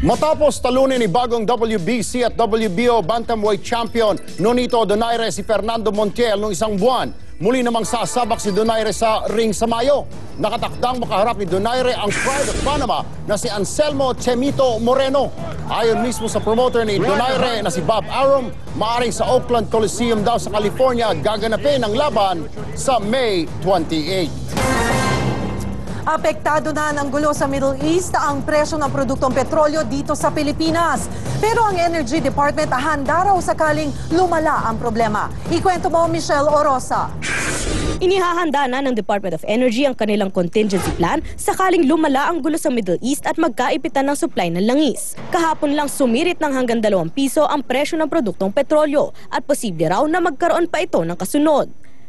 Matapos talunin ni bagong WBC at WBO Bantamweight Champion Nonito Donaire si Fernando Montiel noong isang buwan, muli namang sasabak si Donaire sa ring sa Mayo. Nakatakdang makaharap ni Donaire ang Pride of Panama na si Anselmo Chemito Moreno. Ayon mismo sa promoter ni Donaire na si Bob Arum, maaring sa Oakland Coliseum daw sa California gaganapin ang laban sa May 28. Apektado na ng gulo sa Middle East ang presyo ng produktong petrolyo dito sa Pilipinas. Pero ang Energy Department handa raw sakaling lumala ang problema. Ikwento mo, Michelle Orosa. Inihahanda na ng Department of Energy ang kanilang contingency plan sakaling lumala ang gulo sa Middle East at magkaipitan ng supply ng langis. Kahapon lang sumirit ng hanggang 2 piso ang presyo ng produktong petrolyo at posible raw na magkaroon pa ito ng kasunod.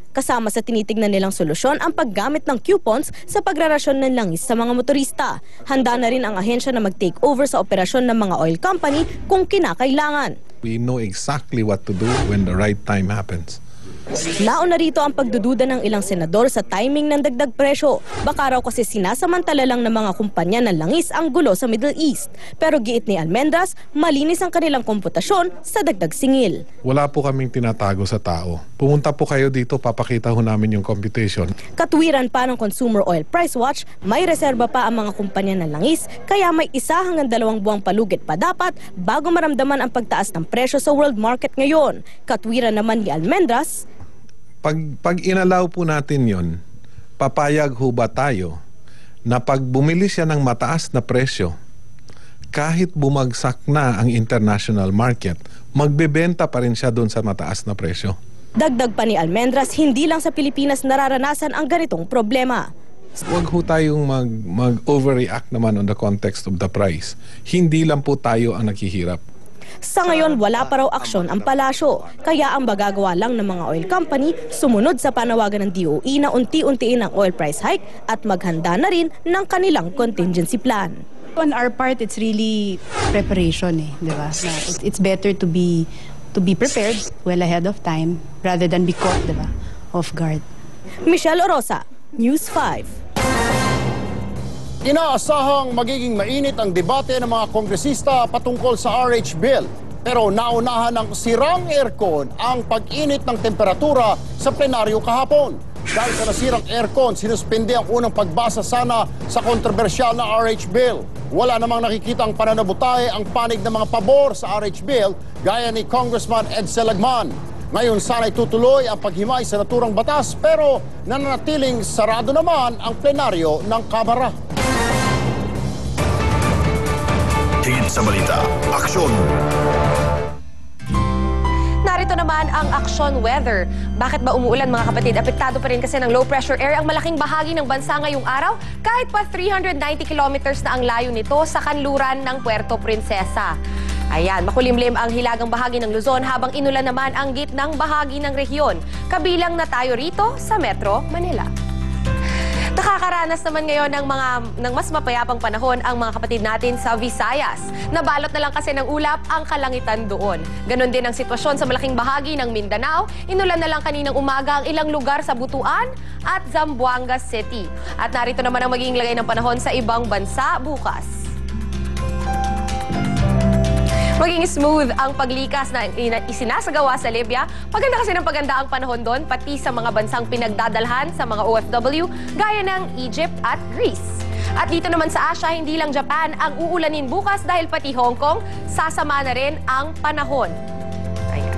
Kasama sa tinitignan nilang solusyon ang paggamit ng coupons sa pagrarasyon ng langis sa mga motorista. Handa na rin ang ahensya na mag-take over sa operasyon ng mga oil company kung kinakailangan. We know exactly what to do when the right time happens. Nauna rito ang pagdududa ng ilang senador sa timing ng dagdag presyo. Baka raw kasi sinasamantala lang ng mga kumpanya ng langis ang gulo sa Middle East. Pero giit ni Almendras, malinis ang kanilang komputasyon sa dagdag singil. Wala po kaming tinatago sa tao. Pumunta po kayo dito, papakita ho namin yung computation. Katwiran pa ng Consumer Oil Price Watch, may reserba pa ang mga kumpanya ng langis, kaya may 1 hanggang 2 buwang palugit pa dapat bago maramdaman ang pagtaas ng presyo sa world market ngayon. Katwiran naman ni Almendras, Pag inalaw po natin yon, papayag ho ba tayo na pag bumili siya ng mataas na presyo, kahit bumagsak na ang international market, magbebenta pa rin siya doon sa mataas na presyo? Dagdag pa ni Almendras, hindi lang sa Pilipinas nararanasan ang ganitong problema. Huwag ho tayong mag-overreact naman on the context of the price. Hindi lang po tayo ang naghihirap. Sa ngayon, wala pa raw aksyon ang palasyo. Kaya ang magagawa lang ng mga oil company, sumunod sa panawagan ng DOE na unti-untiin ang oil price hike at maghanda na rin ng kanilang contingency plan. On our part, it's really preparation, di ba? It's better to be prepared well ahead of time rather than be caught, di ba, off guard. Michelle Orosa, News 5. Inaasahang magiging mainit ang debate ng mga kongresista patungkol sa RH Bill. Pero naunahan ng sirang aircon ang pag-init ng temperatura sa plenaryo kahapon. Dahil sa nasirang aircon, sinuspende ang unang pagbasa sana sa kontrobersyal na RH Bill. Wala namang nakikitang pananabutahe ang panig ng mga pabor sa RH Bill gaya ni Congressman Ed Selagman. Ngayon sana'y tutuloy ang paghimay sa naturang batas pero nananatiling sarado naman ang plenaryo ng Kamara. Higit sa balita, aksyon! Narito naman ang aksyon weather. Bakit ba umuulan mga kapatid? Apektado pa rin kasi ng low pressure area ang malaking bahagi ng bansa ngayong araw kahit pa 390 kilometers na ang layo nito sa kanluran ng Puerto Princesa. Ayan, makulimlim ang hilagang bahagi ng Luzon habang inulan naman ang gitnang bahagi ng rehiyon. Kabilang na tayo rito sa Metro Manila. Nakakaranas naman ngayon ng mas mapayapang panahon ang mga kapatid natin sa Visayas. Nabalot na lang kasi ng ulap ang kalangitan doon. Ganon din ang sitwasyon sa malaking bahagi ng Mindanao. Inulan na lang kaninang umaga ang ilang lugar sa Butuan at Zamboanga City. At narito naman ang magiging lagay ng panahon sa ibang bansa bukas. Maging smooth ang paglikas na isinasagawa sa Libya. Paganda kasi ng paganda ang panahon doon, pati sa mga bansang pinagdadalhan sa mga OFW, gaya ng Egypt at Greece. At dito naman sa Asia, hindi lang Japan ang uulanin bukas dahil pati Hong Kong, sasama na rin ang panahon. Ayan.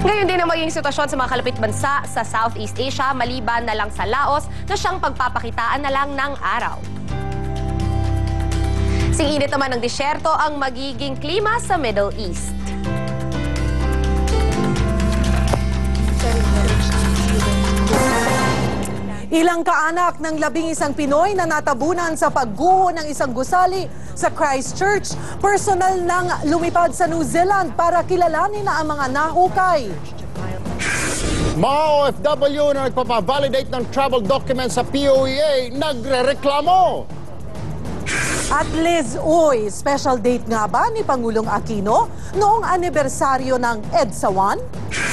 Ngayon din ang magiging sitwasyon sa mga kalapit bansa sa Southeast Asia, maliban na lang sa Laos na siyang pagpapakitaan na lang ng araw. Sing-init naman ng disyerto ang magiging klima sa Middle East. Ilang kaanak ng 11 Pinoy na natabunan sa pagguho ng isang gusali sa Christchurch, personal nang lumipad sa New Zealand para kilalanin na ang mga nahukay. Mga OFW na nagpapavalidate ng travel documents sa POEA, nagrereklamo. At Liz Uy, special date nga ba ni Pangulong Aquino noong anibersaryo ng EDSA 1?